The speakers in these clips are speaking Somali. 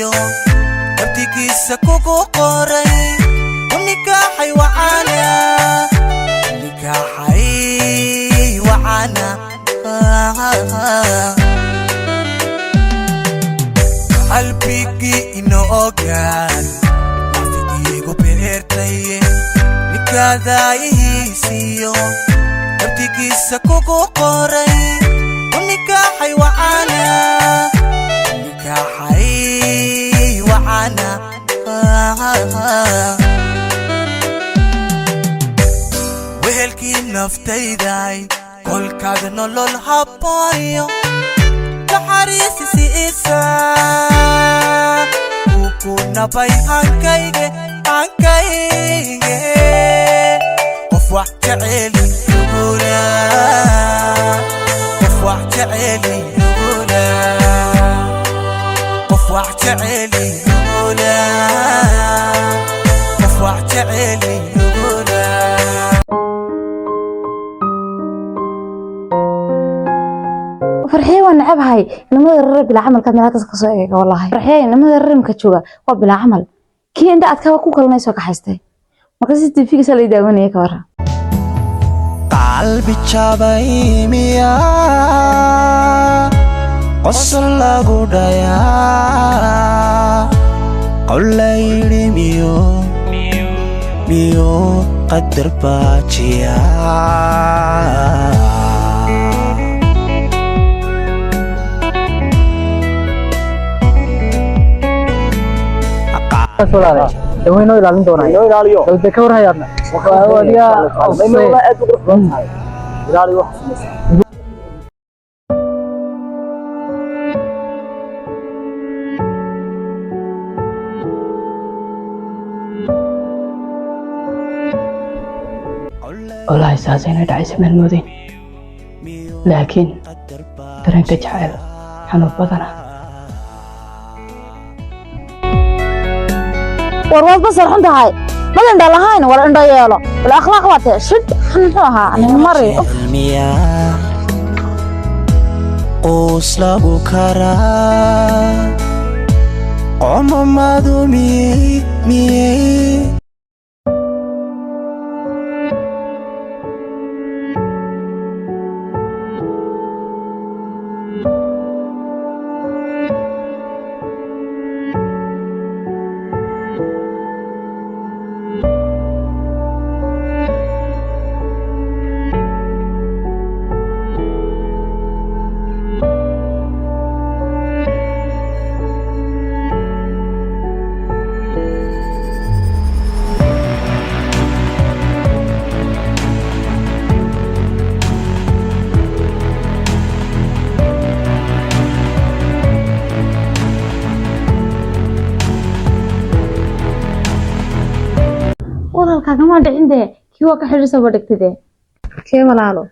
siyo nabtigiisa kugu qoray unikaaxay wacana qalbigii inoo ogaan naftigiigu beertaye nikaadaayihiisiyo nabtigiisa kugu qoray unikaaxay wacana wehelkii naftayday kolkaad nolol habbooniyo naxariisisi isa ku nabay hankayge qof wax jeceli nugula qof wax jeceli nugula qof wax jeceli nugula qof wax jeceli nugula فرحية ونعب هاي لما الرب بلا عمل كان ملاك سكسو والله فرحية لما الرب مكتشوغا وبلا عمل كي عند أتكوا كوكل ما يسوق حيستي ما كنت تفيك سالي داوني كورا قلبي تشابي ميا قصر لغودايا قولي ميو ميو قدر باتشيا سولالي دوينو يلالين دونا يلاليو دل دكور هيادنا واديا والله aad u qurux badan tahay ilaali wax والله ساسين دعيس من المدين لكن درنك جعل حنو بدنا warwaad basar xun tahay madan dhalahayn war indho yeelo wala akhlaaq waate shid xunxuha ani mari qoos lagu karaa qomamadu miyey كما دحين كي waa ka xiriirsan badhigtide kee walaalo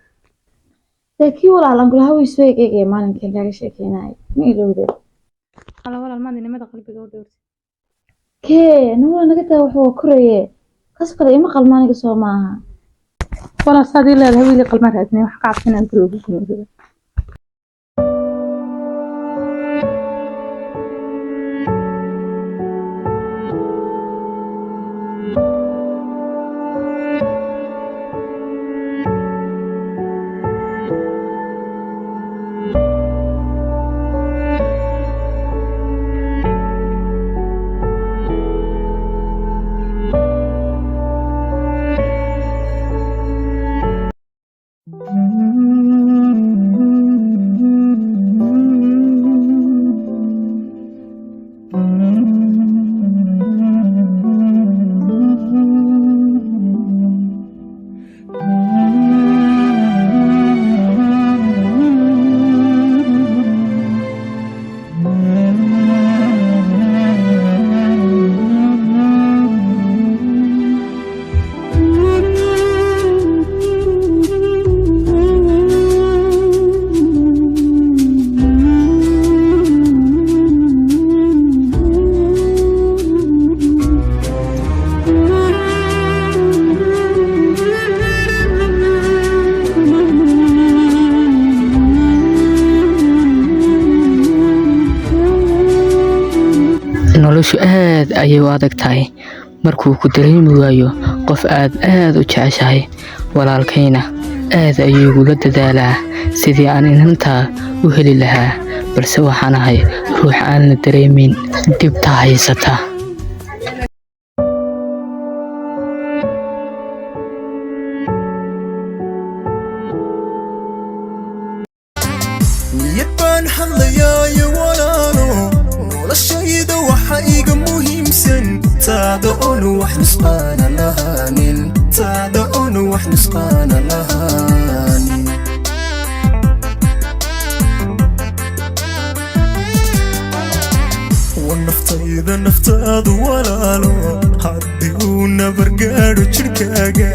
kii walaalo aan gulaha way soo eegay maalinkii laga sheekeynay ma ilowde qala walaal maadinimada qalbiga u dhowrtay kee noo naga taa wuxuu koraye kasbada ima qalmaaniga soo maaha walaal sadii leedahay wiil qalmaan raadnay wax ka cabsanaan guriga ku jiro noloshu aad ayay u adag tahay markuu ku dareemi waayo qof aad u jeceshahay. walaalkayna aad ayuu igula dadaalaa sidii aan inantaa u heli lahaa, balse waxaan ahay ruux aan la dareemin dhibta haysata. niyadbaan hadlayaayo walaalo, noloshayda waxa iga muhiimsan taada oon wax nusqaana lahaanin, taada oon wax nusqaana lahaanin. wanaftayda naftaadu walaalo, hadiguu nabargaadho jirkaaga,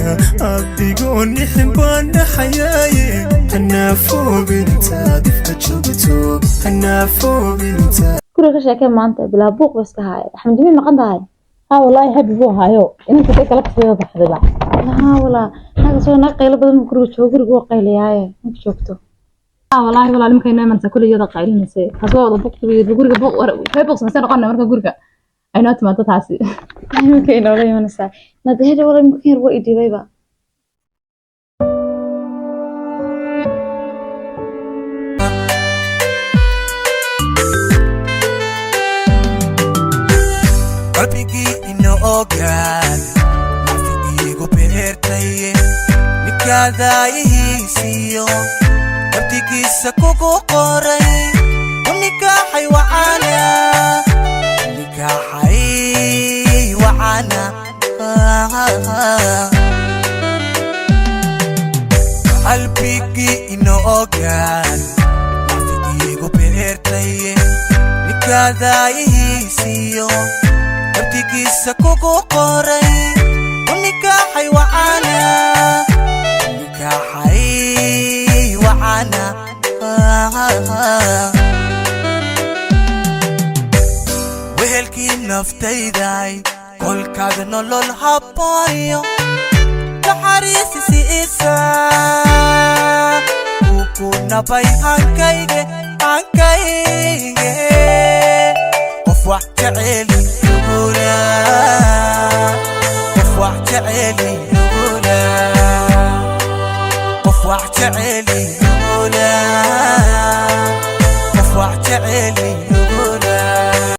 adigoo nixin baan dhaxayaaye, hanaafooobintaad ifka joogto, hanaafooobintaad. guriga ka sheekay maanta bilaa buuq ba iska haaya. axmed jamiil maqan tahay? ها والله هبي بو هايو انت كده كلك سيده بخدي با ها والله naga soo naga qaylo badan guriga joogo, guriga waa qayliyaaye inta joogto. ها والله والله لما كنا من كل يدا qaylinaysa kasoo wada buuq guriga buuq way buuqsanaysa dhaqana marka guriga ayna timaado taasi imika inoo la imanaysaa nadahada wala imika yar waa idibayba. qalbigii inoo ogaan naftigiigu beertaye, nikaadaayihiisiyo qabdigiisa kugu qoray, unikaaxay wacana, unikaaxay wacana. qalbigii inoo ogaan naftigiigu beertaye, nikaadaayihiisiyo qabdigiisa kugu qoray, unikaaxay wacana, unikaaxay wacana. wehelkii naftayday kolkaad nolol habbooniyo naxariisisi isa ku nabay hankayge, hankayge qof wax jeceli qof wax jeceli qof wax jeceli qof wax jeceli